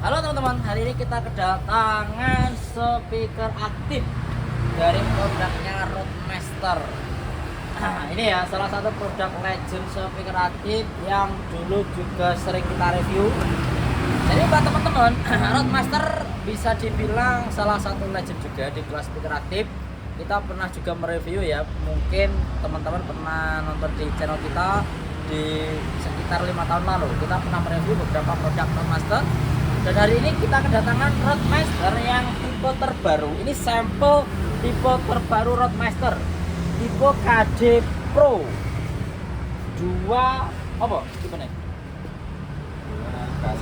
Halo teman-teman, hari ini kita kedatangan speaker aktif dari produknya Roadmaster. Nah, ini ya salah satu produk legend speaker aktif yang dulu juga sering kita review. Jadi buat teman-teman, Roadmaster bisa dibilang salah satu legend juga di kelas speaker aktif. Kita pernah juga mereview ya, mungkin teman-teman pernah nonton di channel kita di sekitar 5 tahun lalu. Kita pernah mereview beberapa produk Roadmaster. Dan hari ini kita kedatangan Roadmaster yang tipe terbaru. Ini sampel tipe terbaru Roadmaster, tipe KD Pro 2 apa? Tipe nih? Enggak,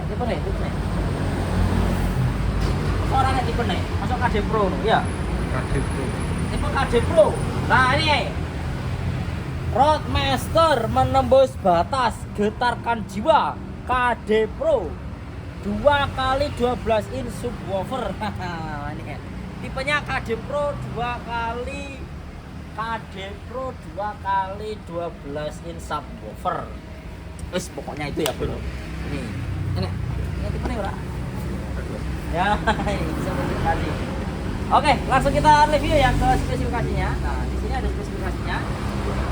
tipe nih. Orangnya tipe nih, masuk KD Pro ya. KD Pro. Tipe KD Pro. Nah ini Roadmaster menembus batas, getarkan jiwa. KD Pro 2x12 in subwoofer. Ini ya. Tipenya KD Pro 2x12 in subwoofer. Wis pokoknya itu ya bro. Ini tipenya ora. Ya, ini spesifikasi. Oke, langsung kita review ya ke spesifikasinya. Nah, di sini ada spesifikasinya.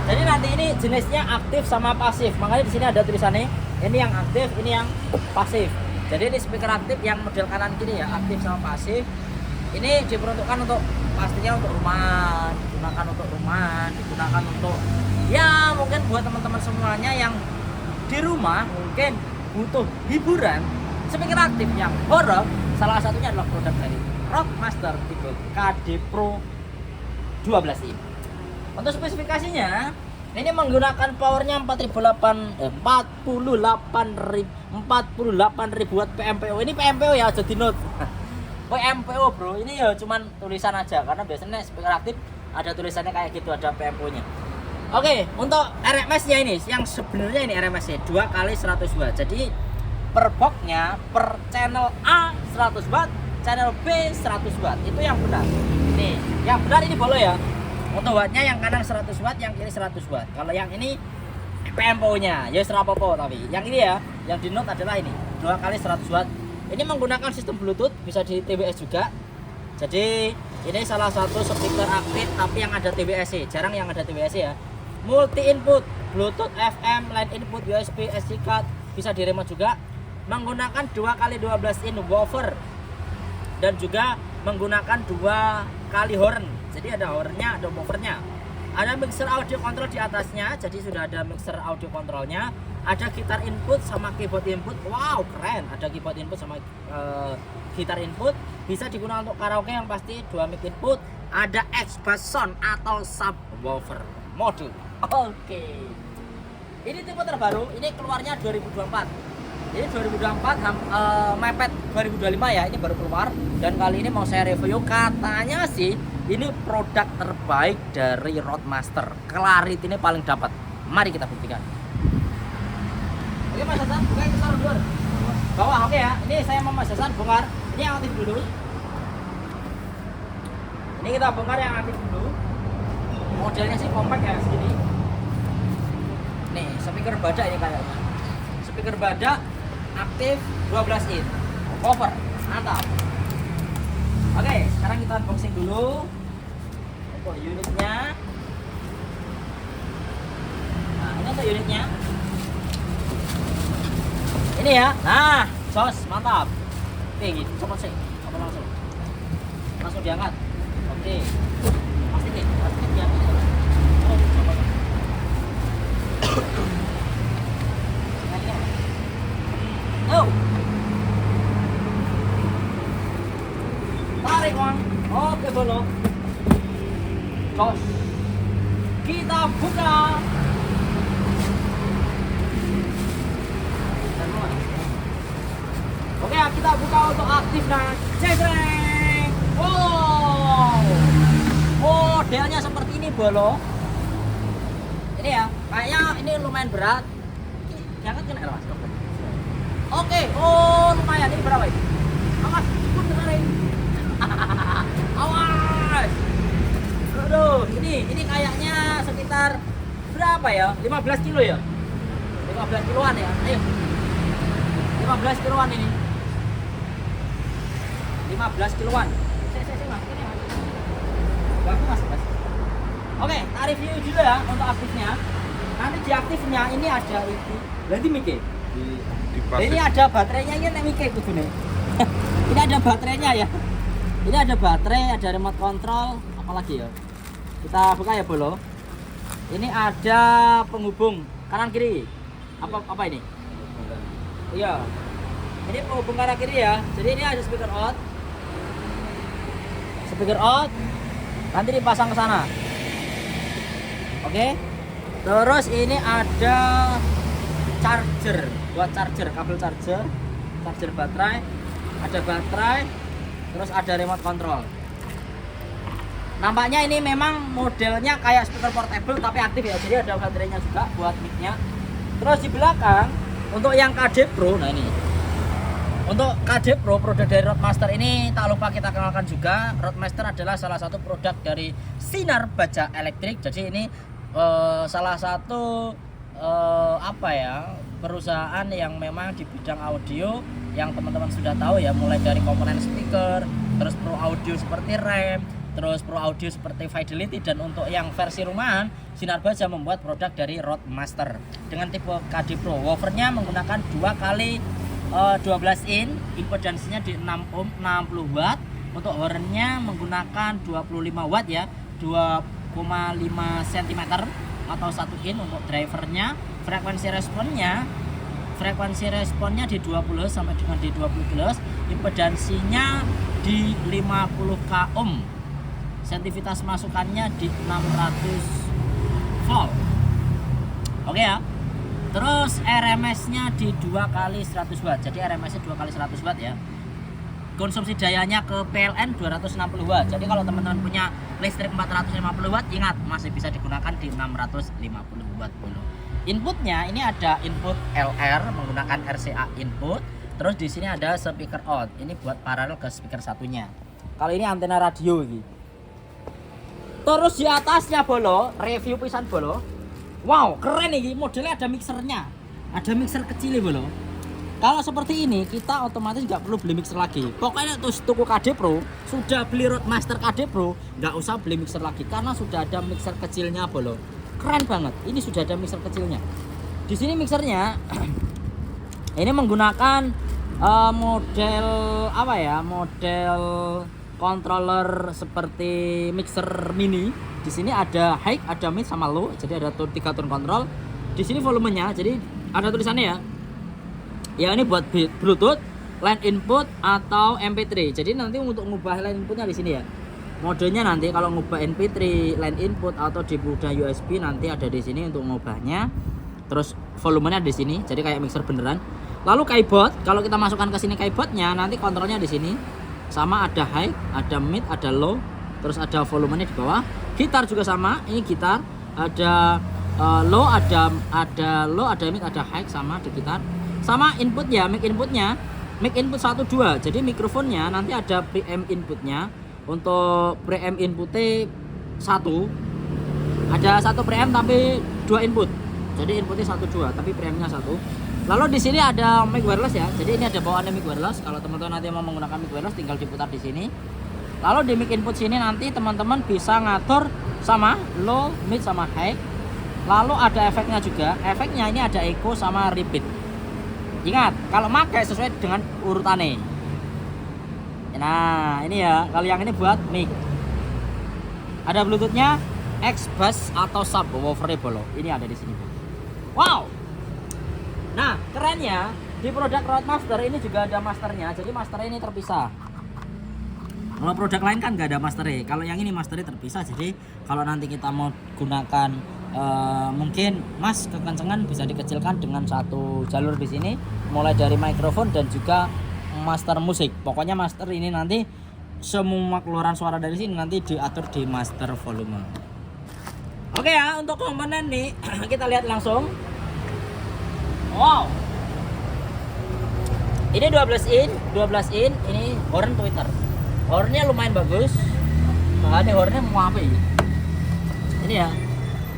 Jadi nanti ini jenisnya aktif sama pasif. Makanya di sini ada tulisannya. Ini yang aktif, ini yang pasif. Jadi ini speaker aktif yang model kanan kiri ya, aktif sama pasif. Ini diperuntukkan untuk pastinya untuk rumah, digunakan untuk ya mungkin buat teman-teman semuanya yang di rumah mungkin butuh hiburan. Speaker aktif yang horor, salah satunya adalah produk dari Roadmaster tipe KD Pro 12 ini. Untuk spesifikasinya, ini menggunakan powernya 48.000 watt PMPO. Ini PMPO ya, jadi note. PMPO bro, ini ya cuman tulisan aja karena biasanya speaker aktif ada tulisannya kayak gitu, ada PMPO-nya. Oke, untuk RMS-nya ini yang sebenarnya ini RMS-nya 2x100 watt. Jadi per box-nya per channel A 100 watt, channel B 100 watt. Itu yang benar. Nih, yang benar ini boleh ya. Untuk wattnya yang kanan 100 watt, yang kiri 100 watt. Kalau yang ini PMPO-nya ya serapopo, tapi yang ini ya, yang di note adalah ini 2x100 watt. Ini menggunakan sistem Bluetooth, bisa di TBS juga. Jadi ini salah satu speaker aktif tapi yang ada TBS, jarang yang ada TBS ya. Multi input, Bluetooth, FM, line input, USB, SD card, bisa di remote juga. Menggunakan 2x12 in woofer dan juga menggunakan 2 kali horn. Jadi ada hornnya, ada woofernya. Ada mixer audio control di atasnya, jadi sudah ada mixer audio controlnya. Ada gitar input sama keyboard input. Wow, keren. Ada keyboard input sama gitar input. Bisa digunakan untuk karaoke yang pasti 2 mic input. Ada X-Bass sound atau subwoofer mode. Oke. Ini tipe terbaru, ini keluarnya 2024. Ini 2024 mepet 2025 ya, ini baru keluar. Dan kali ini mau saya review, katanya sih ini produk terbaik dari Roadmaster. Clarity ini paling dapat. Mari kita buktikan. Oke Mas Hasan, buka kita taruh dulu. Bawah oke ya. Ini saya sama Mas Hasan bongkar. Ini yang aktif dulu. Ini kita bongkar yang aktif dulu. Modelnya sih compact ya segini. Nih, speaker badak ini kayaknya. Speaker badak aktif 12 in. Cover. Mantap. Oke, sekarang kita unboxing dulu untuk unitnya. Nah, ini untuk unitnya. Ini ya. Nah, jos, mantap. Oke, gitu. Copot sih. Copot langsung diangkat. Oke. Plastik diangkat. Oh, copot. Oh. Tarik Bang. Oke belum. Jos. Kita buka. Oke, kita buka untuk aktif dan cedreng. Wow. Modelnya seperti ini bolo. Ini ya, kayaknya ini lumayan berat. Diangkat kena Mas. Oke, oh lumayan. Ini berapa ini? Awas, ikut dengerin. Awas. Aduh, ini kayaknya sekitar berapa ya? 15 kilo ya? 15 kiloan ya. Ayo. 15 kiloan ini. 15 kiloan. Mas, ini Mas. Bagus Mas. Oke, tak review dulu ya untuk aktifnya. Nanti di aktifnya ini ada itu. Berarti Mike. Ini ada baterainya ini nek Mike kudune. Ini ada baterainya ya. Ini ada baterai, ada remote control, apalagi ya. Kita buka ya Bolo. Ini ada penghubung kanan kiri. Apa ini? Iya. Ini penghubung kanan kiri ya. Jadi ini ada speaker out. Speaker out. Nanti dipasang ke sana. Oke. Terus ini ada charger, buat charger, kabel charger, charger baterai, ada baterai, terus ada remote control. Nampaknya ini memang modelnya kayak speaker portable tapi aktif ya, jadi ada baterainya juga buat mic-nya. Terus di belakang untuk yang KD Pro, nah ini untuk KD Pro produk dari Roadmaster ini tak lupa kita kenalkan juga. Roadmaster adalah salah satu produk dari Sinar Baja Elektrik. Jadi ini salah satu apa ya, perusahaan yang memang di bidang audio yang teman-teman sudah tahu ya, mulai dari komponen speaker, terus pro audio seperti rem, terus pro audio seperti fidelity, dan untuk yang versi rumahan Sinar Baja membuat produk dari Roadmaster dengan tipe KD Pro. Woofernya menggunakan 2 kali 12 in, impedansinya di 6 ohm 60 watt. Untuk hornnya menggunakan 25 watt ya, 2,5 cm atau 1 in. Untuk drivernya, frekuensi responnya di 20 sampai dengan di 20 kHz, impedansinya di 50 k ohm, sensitivitas masukannya di 600 volt. Oke ya. Terus RMS-nya di 2 kali 100 watt. Jadi RMS-nya 2 kali 100 watt ya. Konsumsi dayanya ke PLN 260 watt. Jadi kalau teman-teman punya listrik 450 watt, ingat masih bisa digunakan di 650 watt dulu. Inputnya ini ada input LR menggunakan RCA input. Terus di sini ada speaker out. Ini buat paralel ke speaker satunya. Kalau ini antena radio ini. Terus di atasnya Bolo, review pisan Bolo. Wow, keren ini, modelnya ada mixernya. Ada mixer kecil Bolo. Kalau seperti ini kita otomatis nggak perlu beli mixer lagi. Pokoknya tuh toko KD Pro sudah beli Roadmaster KD Pro, nggak usah beli mixer lagi karena sudah ada mixer kecilnya Bolo. Keren banget. Ini sudah ada mixer kecilnya. Di sini mixernya ini menggunakan model apa ya? Model controller seperti mixer mini. Di sini ada high, ada mid sama low. Jadi ada 3 tone control. Di sini volumenya. Jadi ada tulisannya ya. Ya ini buat Bluetooth, line input atau MP3. Jadi nanti untuk ngubah line inputnya di sini ya. Modenya nanti kalau ngubah MP3, line input atau di mudah USB nanti ada di sini untuk ngubahnya. Terus volumenya di sini. Jadi kayak mixer beneran. Lalu keyboard, kalau kita masukkan ke sini keyboardnya, nanti kontrolnya di sini. Sama ada high, ada mid, ada low. Terus ada volumenya di bawah. Gitar juga sama, ini gitar ada low, ada low, ada mid, ada high sama di gitar. Sama input ya, mic input 1 2. Jadi mikrofonnya nanti ada preamp inputnya. Untuk preamp inputnya 1. Ada 1 preamp tapi 2 input. Jadi inputnya 1 2 tapi preampnya 1. Lalu di sini ada mic wireless ya. Jadi ini ada bawaannya mic wireless. Kalau teman-teman nanti mau menggunakan mic wireless tinggal diputar di sini. Lalu di mic input sini nanti teman-teman bisa ngatur sama low, mid sama high. Lalu ada efeknya juga. Efeknya ini ada echo sama repeat. Ingat, kalau pakai sesuai dengan urutannya. Nah, ini ya. Kalau yang ini buat mic. Ada Bluetoothnya, X bass atau sub woofer Bolo. Ini ada di sini. Wow. Nah, kerennya di produk Roadmaster ini juga ada masternya. Jadi masternya ini terpisah. Kalau produk lain kan nggak ada masternya. Kalau yang ini masternya terpisah. Jadi kalau nanti kita mau gunakan mungkin Mas kekencengan bisa dikecilkan dengan 1 jalur di sini, mulai dari mikrofon dan juga master musik. Pokoknya master ini nanti semua keluaran suara dari sini nanti diatur di master volume. Oke ya, untuk komponen nih kita lihat langsung. Wow. Ini 12 in, ini horn tweeter. Hornnya lumayan bagus. Bahannya hornnya mau apa ya? Ini ya.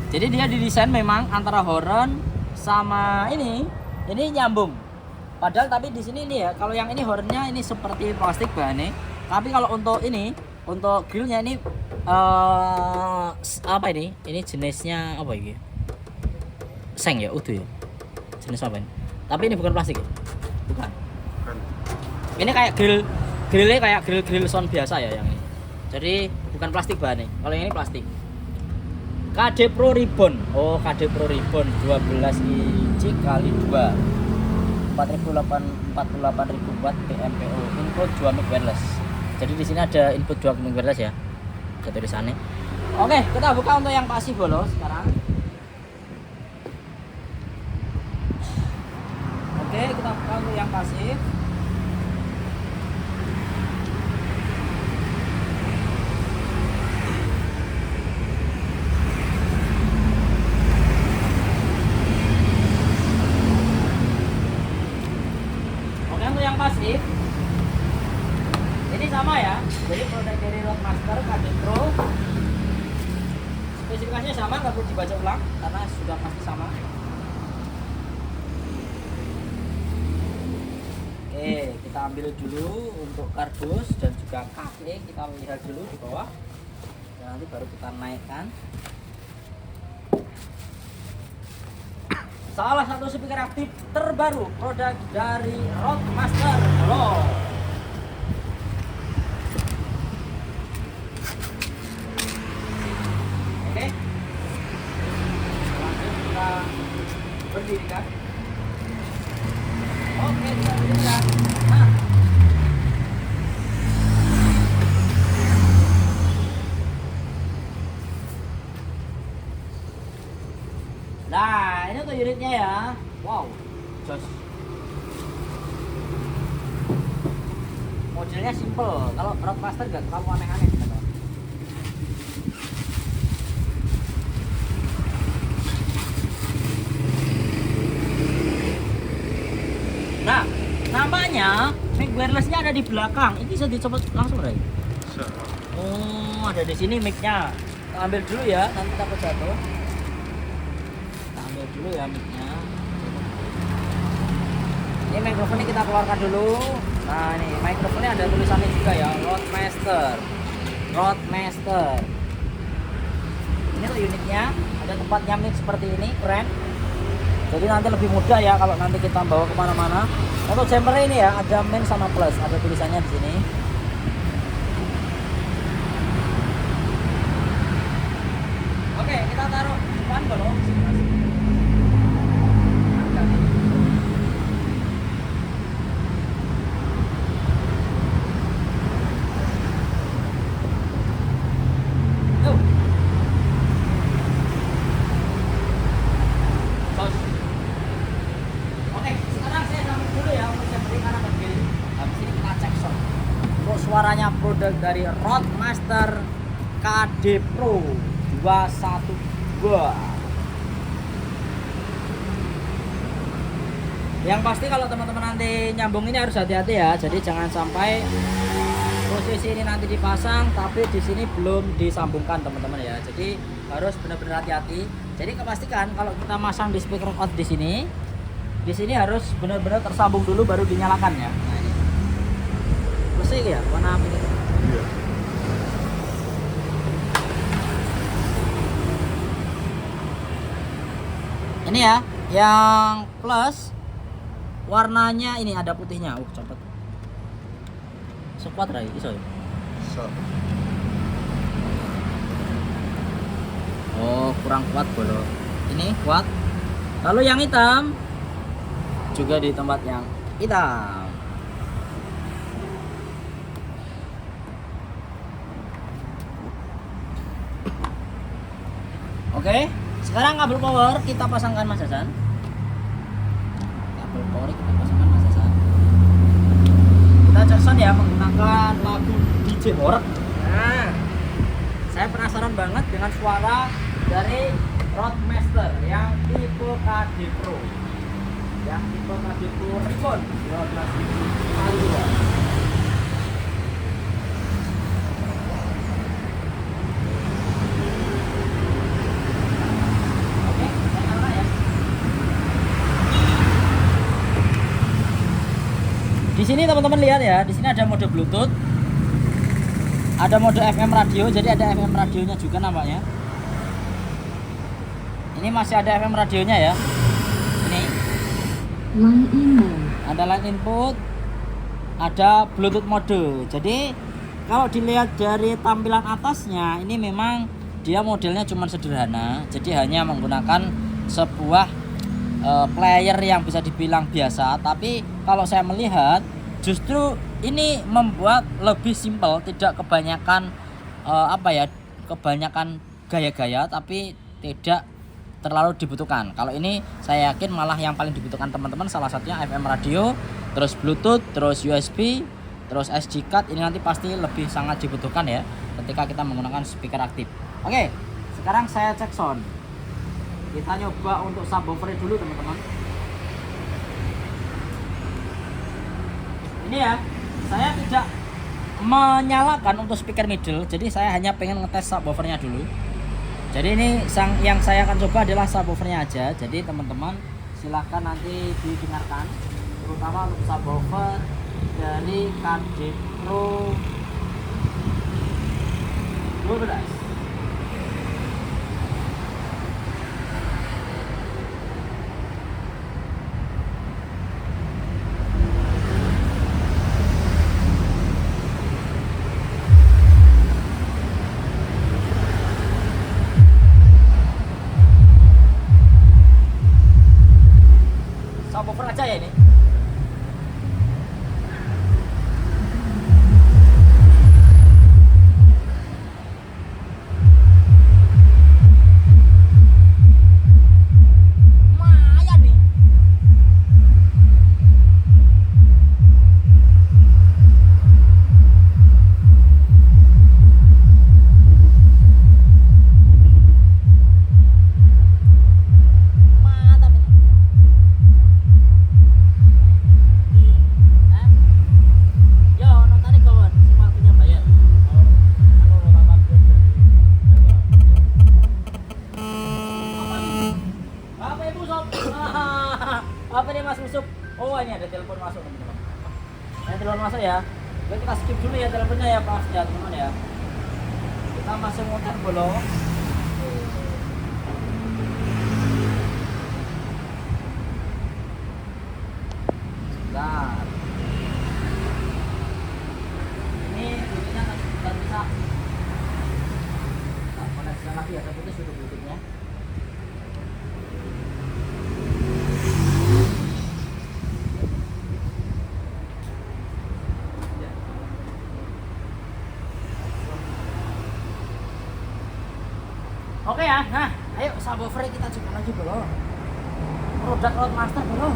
Jadi dia didesain memang antara horn sama ini nyambung. Padahal tapi di sini ini ya, kalau yang ini hornnya ini seperti plastik bahannya. Tapi kalau untuk ini, untuk grillnya ini apa ini? Ini jenisnya apa ini? Seng ya, utuh ya. Jenis apa ini? Tapi ini bukan plastik ya? Bukan. Ini kayak grillnya kayak grill sound biasa ya yang ini. Jadi bukan plastik bahannya. Kalau yang ini plastik. KD Pro Ribbon. Oh, KD Pro Ribbon 12 inci kali 2. 48.000 watt PMPO. Input 2 mic wireless. Jadi di sini ada input 2 mic wireless ya. Ada tulisannya. Oke, kita buka untuk yang pasif dulu sekarang. Oke, kita buka untuk yang pasif. Oke, untuk yang pasif ini sama ya. Jadi produk dari Roadmaster KD Pro. Spesifikasinya sama, nggak perlu dibaca ulang karena sudah pasti sama. Oke, kita ambil dulu untuk kardus dan juga kaki, kita lihat dulu di bawah dan nanti baru kita naikkan. Salah satu speaker aktif terbaru produk dari Roadmaster. Halo. Oke, langsung kita berdirikan. Oke, kita berdirikan. Nah, ini untuk unitnya ya. Wow, jos. Modelnya simple. Kalau Roadmaster nggak terlalu aneh-aneh. Nah, namanya mic wirelessnya ada di belakang. Ini bisa dicopot langsung, Ray? Oh, ada di sini mic-nya. Kita ambil dulu ya, nanti takut jatuh. Kita ambil dulu ya mic-nya. Ini mikrofonnya kita keluarkan dulu. Nah, ini mikrofonnya ada tulisannya juga ya, Roadmaster. Roadmaster. Ini tuh unitnya, ada tempatnya mic seperti ini, keren. Jadi nanti lebih mudah ya kalau nanti kita bawa kemana-mana. Untuk jumper ini ya ada min sama plus, ada tulisannya di sini. Oke, kita taruh depan dulu. Suaranya produk dari Roadmaster KD Pro 212. Yang pasti kalau teman-teman nanti nyambung ini harus hati-hati ya. Jadi jangan sampai posisi ini nanti dipasang tapi di sini belum disambungkan teman-teman ya. Jadi harus benar-benar hati-hati. Jadi kepastikan kalau kita masang di speaker out di sini harus benar-benar tersambung dulu baru dinyalakan ya. Nah, ini. Bersih ya, warna apa ini? Iya. Ini ya, yang plus warnanya ini ada putihnya. Cepet. Sekuat Rai, iso ya? Iso. Oh, kurang kuat bolo. Ini kuat. Lalu yang hitam juga di tempat yang hitam. Oke, sekarang kabel power kita pasangkan Mas Hasan. Kabel power kita pasangkan Mas Hasan. Kita cek sound ya menggunakan lagu DJ Horek. Nah, saya penasaran banget dengan suara dari Roadmaster yang tipe KD Pro. Yang tipe KD Pro Ribbon 12 inci kali 2. Di sini teman-teman lihat ya, di sini ada mode Bluetooth, ada mode FM radio, jadi ada FM radionya juga nampaknya. Ini masih ada FM radionya ya. Ini. Line input. Ada line input, ada Bluetooth mode. Jadi kalau dilihat dari tampilan atasnya, ini memang dia modelnya cuma sederhana. Jadi hanya menggunakan sebuah player yang bisa dibilang biasa. Tapi kalau saya melihat, justru ini membuat lebih simpel, tidak kebanyakan kebanyakan gaya-gaya, tapi tidak terlalu dibutuhkan. Kalau ini saya yakin malah yang paling dibutuhkan teman-teman salah satunya FM radio, terus Bluetooth, terus USB, terus SD card. Ini nanti pasti lebih sangat dibutuhkan ya ketika kita menggunakan speaker aktif. Oke, sekarang saya cek sound. Kita nyoba untuk subwoofer dulu teman-teman. Ini ya, saya tidak menyalakan untuk speaker middle, jadi saya hanya pengen ngetes subwoofernya dulu. Jadi ini yang saya akan coba adalah subwoofernya aja. Jadi teman-teman silahkan nanti didengarkan, terutama untuk subwoofer dari KD Pro 12. Subwoofer aja ya ini. Lumayan nih. Mantap ini. Yo, notari kawan, semua punya bayar. Apa ibu sob? Apa ini mas Yusuf? Oh ini ada telepon masuk teman-teman. Ada telepon masuk ya. Oke, kita skip dulu ya teleponnya ya Pak ya teman-teman ya. Kita masih muter belum? Sebentar. Ini bluetoothnya nggak bisa. Nah, koneksikan lagi ya, tapi itu sudah bluetoothnya. Oke ya, nah ayo subwoofer kita coba lagi bro. Produk Roadmaster bro.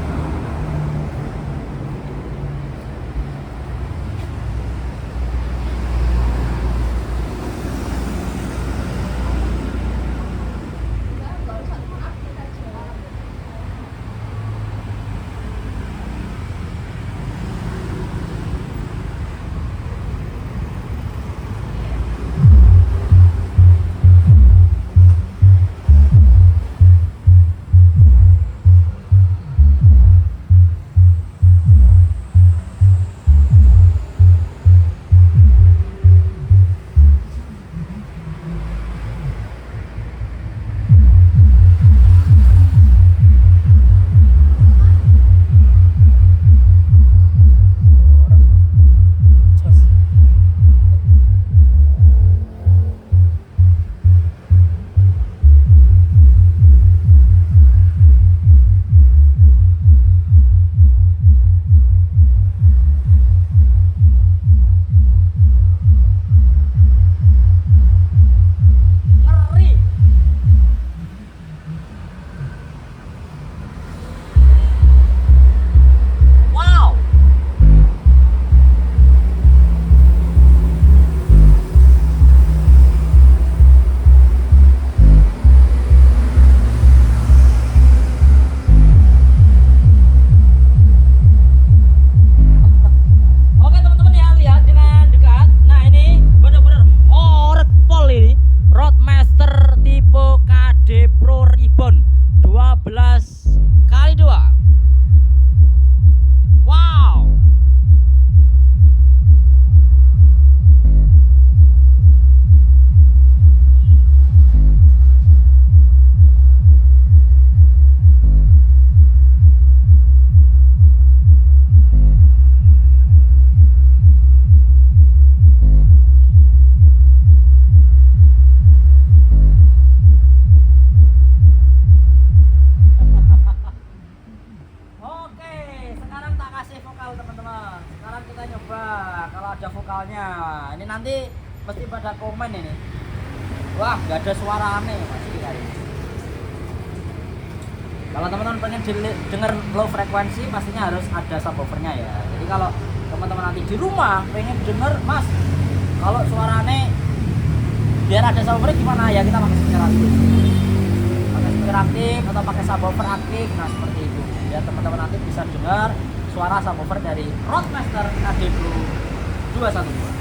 kasih vokal teman-teman. Sekarang kita nyoba kalau ada vokalnya. Ini nanti pasti pada komen ini. Wah, nggak ada suara aneh masih kali. Kalau teman-teman pengen denger low frekuensi pastinya harus ada subwoofernya ya. Jadi kalau teman-teman nanti di rumah pengen denger, Mas, kalau suara aneh biar ada subwoofer gimana ya, kita pakai speaker aktif. Pakai speaker aktif atau pakai subwoofer aktif, nah seperti itu. Biar teman-teman nanti bisa dengar suara subwoofer dari Roadmaster KD Pro 212.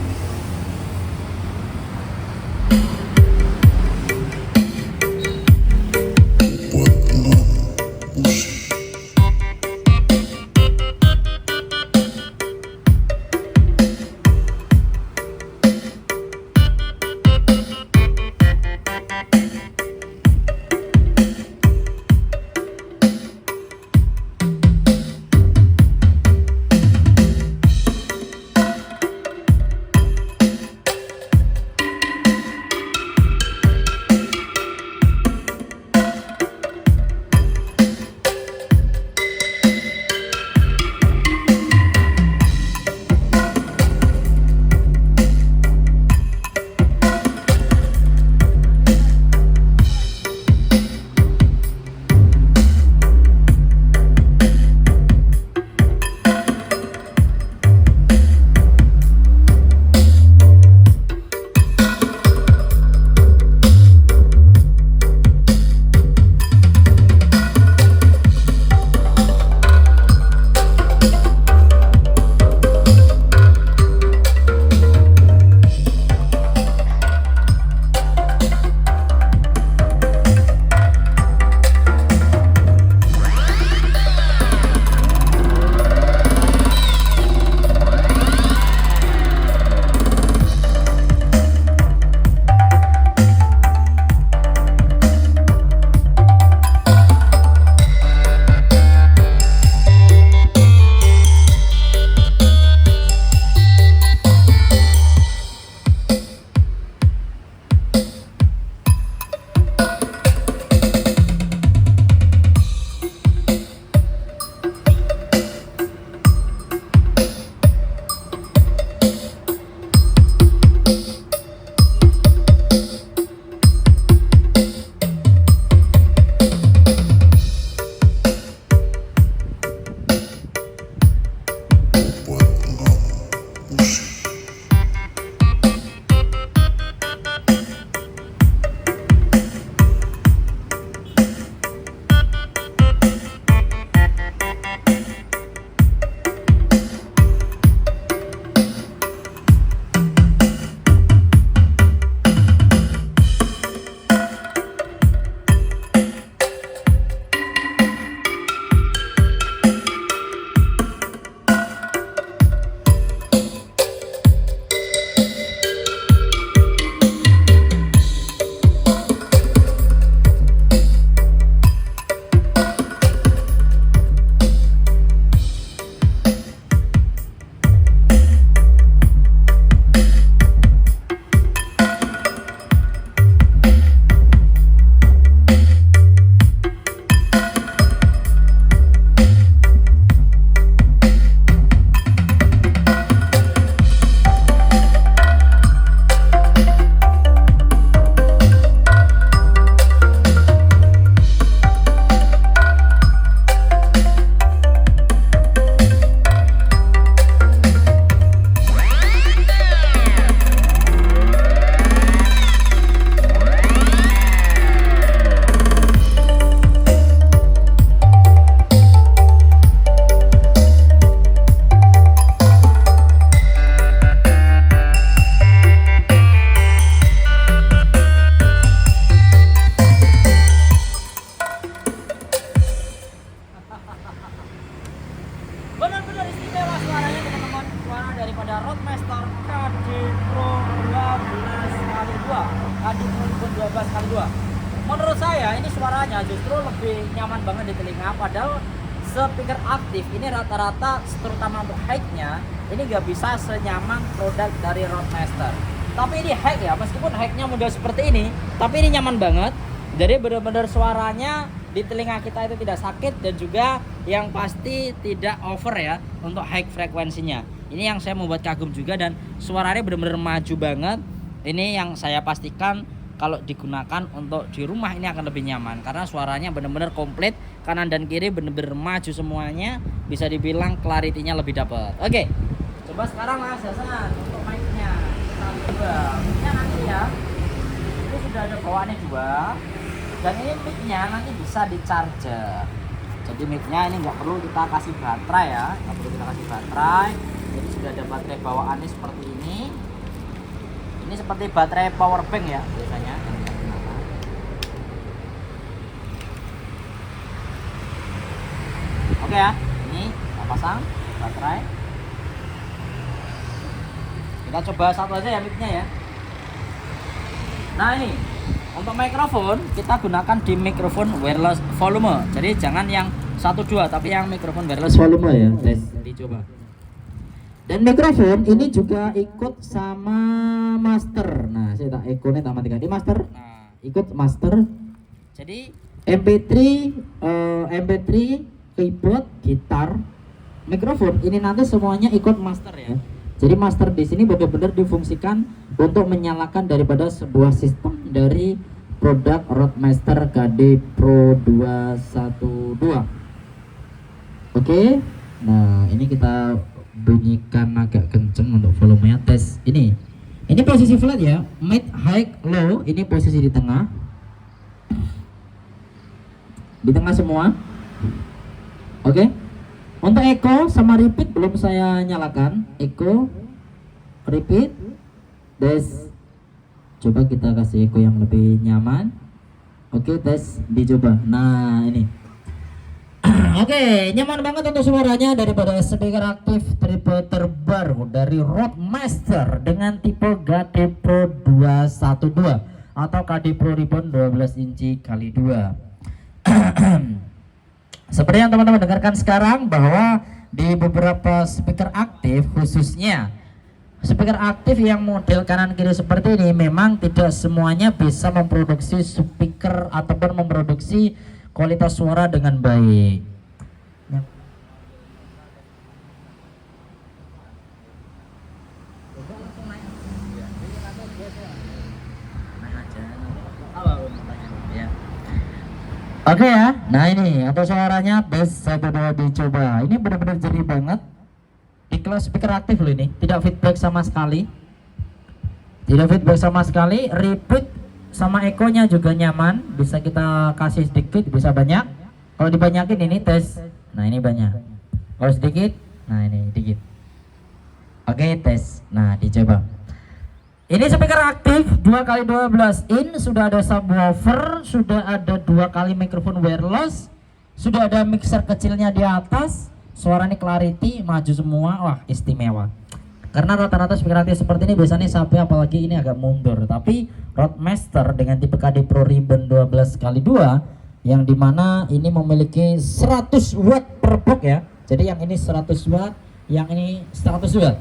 Roadmaster KD Pro 12x2 KD Pro 12x2. Menurut saya ini suaranya justru lebih nyaman banget di telinga, padahal speaker aktif ini rata-rata terutama untuk high-nya ini nggak bisa senyaman produk dari Roadmaster. Tapi ini high ya, meskipun high-nya model seperti ini, tapi ini nyaman banget. Jadi benar-benar suaranya di telinga kita itu tidak sakit dan juga yang pasti tidak over ya untuk high frekuensinya. Ini yang saya membuat kagum juga, dan suaranya benar-benar maju banget. Ini yang saya pastikan kalau digunakan untuk di rumah ini akan lebih nyaman karena suaranya benar-benar komplit, kanan dan kiri benar-benar maju semuanya, bisa dibilang clarity-nya lebih dapat. Oke, coba sekarang Mas Hasan untuk mic-nya kita coba. Mic-nya nanti ya, itu sudah ada bawaannya 2, dan ini mic-nya nanti bisa di charger. Jadi mic-nya ini nggak perlu kita kasih baterai ya, nggak perlu kita kasih baterai. Jadi sudah ada baterai bawaannya seperti ini. Ini seperti baterai power bank ya biasanya. Oke ya, ini kita pasang baterai. Kita coba satu aja ya mic-nya ya. Nah ini untuk mikrofon kita gunakan di mikrofon wireless volume. Jadi jangan yang 1-2 tapi yang mikrofon wireless volume ya. Tes dicoba. Dan mikrofon ini juga ikut sama master. Nah, saya tak ekornya tambah 3 di master. Nah, ikut master. Jadi MP3, MP3, keyboard, gitar, mikrofon ini nanti semuanya ikut master ya. Jadi master di sini benar-benar difungsikan untuk menyalakan daripada sebuah sistem dari produk Roadmaster KD Pro 212. Oke. Nah, ini kita bunyikan agak kenceng untuk volumenya. Tes ini posisi flat ya, mid, high, low. Ini posisi di tengah semua. Oke. Untuk echo sama repeat belum saya nyalakan. Echo, repeat, tes. Coba kita kasih echo yang lebih nyaman. Oke, tes dicoba. Nah ini Oke, nyaman banget untuk suaranya daripada speaker aktif triple terbaru dari Roadmaster dengan tipe KD Pro 212 atau KD Pro Ribbon 12 inci kali 2. Seperti yang teman-teman dengarkan sekarang bahwa di beberapa speaker aktif, khususnya speaker aktif yang model kanan kiri seperti ini, memang tidak semuanya bisa memproduksi speaker ataupun memproduksi kualitas suara dengan baik. Oke ya, nah ini untuk suaranya best, saya coba dicoba. Ini benar-benar jernih banget. Di kelas speaker aktif loh ini, tidak feedback sama sekali. Tidak feedback sama sekali, repeat sama echo-nya juga nyaman. Bisa kita kasih sedikit, bisa banyak. Kalau dibanyakin ini tes. Nah, ini banyak. Kalau sedikit, nah ini dikit. Oke, tes. Nah, dicoba. Ini speaker aktif 2x12 in, sudah ada subwoofer, sudah ada 2 kali mikrofon wireless, sudah ada mixer kecilnya di atas. Suaranya clarity, maju semua. Wah, istimewa. Karena rata-rata speaker aktif seperti ini biasanya sampai, apalagi ini agak mundur. Tapi Roadmaster dengan tipe KD Pro Ribbon 12x2 yang dimana ini memiliki 100 watt per box ya. Jadi yang ini 100 watt, yang ini 100 watt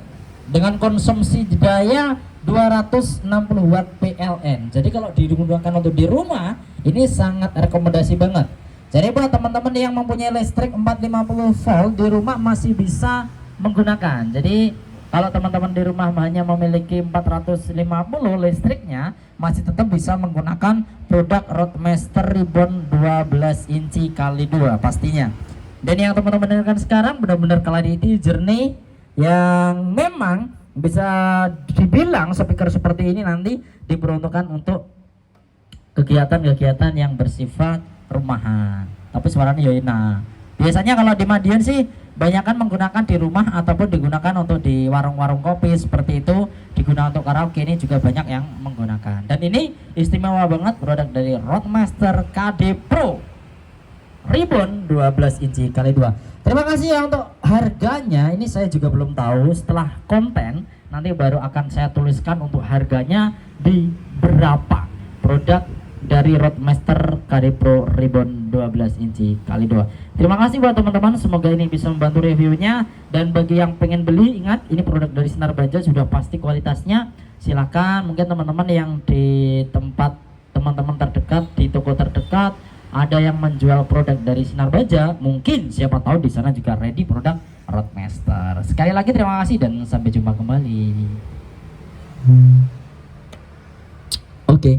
dengan konsumsi daya 260 watt PLN. Jadi kalau digunakan untuk di rumah ini sangat rekomendasi banget. Jadi buat teman-teman yang mempunyai listrik 450 volt di rumah masih bisa menggunakan. Jadi kalau teman-teman di rumah hanya memiliki 450 listriknya, masih tetap bisa menggunakan produk Roadmaster Ribbon 12 inci kali 2 pastinya. Dan yang teman-teman dengarkan sekarang benar-benar clarity, jernih, yang memang bisa dibilang speaker seperti ini nanti diperuntukkan untuk kegiatan-kegiatan yang bersifat rumahan. Tapi suaranya ya enak. Biasanya kalau di Madiun sih banyakan menggunakan di rumah ataupun digunakan untuk di warung-warung kopi seperti itu, digunakan untuk karaoke. Ini juga banyak yang menggunakan. Dan ini istimewa banget produk dari Roadmaster KD Pro Ribbon 12 inci kali 2. Terima kasih ya untuk harganya. Ini saya juga belum tahu, setelah konten nanti baru akan saya tuliskan untuk harganya di berapa produk dari Roadmaster KD Pro Ribbon 12 inci kali 2. Terima kasih buat teman-teman, semoga ini bisa membantu reviewnya. Dan bagi yang pengen beli, ingat ini produk dari Sinar Baja, sudah pasti kualitasnya. Silakan mungkin teman-teman yang di tempat teman-teman terdekat, di toko terdekat ada yang menjual produk dari Sinar Baja, mungkin siapa tahu di sana juga ready produk Roadmaster. Sekali lagi terima kasih dan sampai jumpa kembali. Oke.